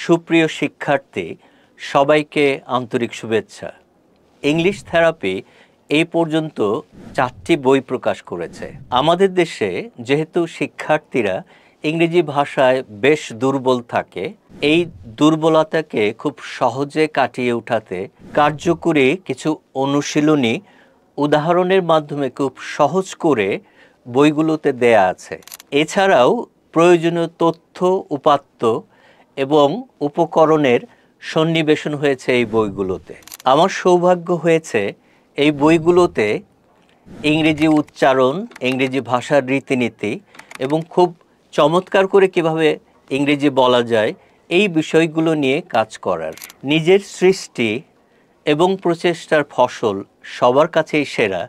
সুপ্রিয় শিক্ষার্থী সবাইকে আন্তরিক শুভেচ্ছা। ইংলিশ থেরাপি এই পর্যন্ত 4টি বই প্রকাশ করেছে। আমাদের দেশে যেহেতু শিক্ষার্থীরা ইংরেজি ভাষায় বেশ দুর্বল থাকে, এই দুর্বলতাকে খুব সহজে কাটিয়ে উঠাতে কার্যকরী কিছু অনুশীলনী উদাহরণের মাধ্যমে খুব সহজ করে বইগুলোতে দেয়া আছে। এছাড়াও প্রয়োজনীয় তথ্য, উপাত্ত এবং উপকরণের সন্নিবেশন হয়েছে এই বইগুলোতে। আমার সৌভাগ্য হয়েছে এই বইগুলোতে ইংরেজি উচ্চারণ, ইংরেজি ভাষার রীতিনীতি এবং খুব চমৎকার করে কিভাবে ইংরেজি বলা যায় এই বিষয়গুলো নিয়ে কাজ করার। নিজের সৃষ্টি এবং প্রচেষ্টার ফসল সবার কাছেই সেরা,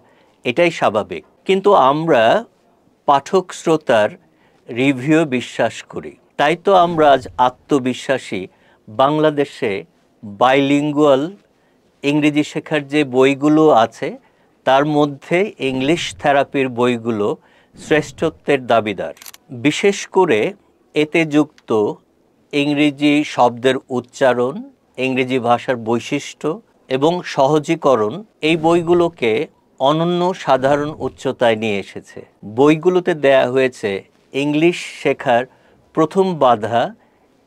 এটাই স্বাভাবিক। কিন্তু আমরা পাঠক শ্রোতার রিভিউ বিশ্বাস করি। তাই তো আমরা আজ আত্মবিশ্বাসী বাংলাদেশে বাইলিঙ্গুয়াল ইংরেজি শেখার যে বইগুলো আছে তার মধ্যে ইংলিশ থেরাপির বইগুলো শ্রেষ্ঠত্বের দাবিদার। বিশেষ করে এতে যুক্ত ইংরেজি শব্দের উচ্চারণ, ইংরেজি ভাষার বৈশিষ্ট্য এবং সহজীকরণ এই বইগুলোকে অনন্য সাধারণ উচ্চতায় নিয়ে এসেছে। বইগুলোতে দেয়া হয়েছে ইংলিশ শেখার প্রথম বাধা,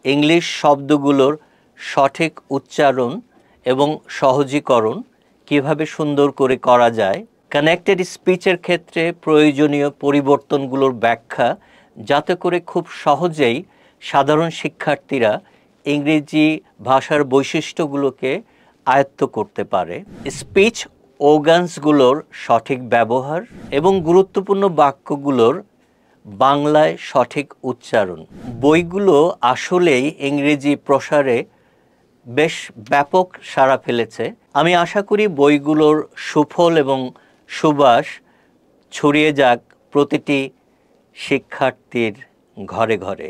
ইংলিশ শব্দগুলোর সঠিক উচ্চারণ এবং সহজীকরণ কিভাবে সুন্দর করে করা যায়, কানেক্টেড স্পিচের ক্ষেত্রে প্রয়োজনীয় পরিবর্তনগুলোর ব্যাখ্যা, যাতে করে খুব সহজেই সাধারণ শিক্ষার্থীরা ইংরেজি ভাষার বৈশিষ্ট্যগুলোকে আয়ত্ত করতে পারে, স্পিচ অর্গানসগুলোর সঠিক ব্যবহার এবং গুরুত্বপূর্ণ বাক্যগুলোর বাংলায় সঠিক উচ্চারণ। বইগুলো আসলেই ইংরেজি প্রসারে বেশ ব্যাপক সাড়া ফেলেছে। আমি আশা করি বইগুলোর সুফল এবং সুবাস ছড়িয়ে যাক প্রতিটি শিক্ষার্থীর ঘরে ঘরে।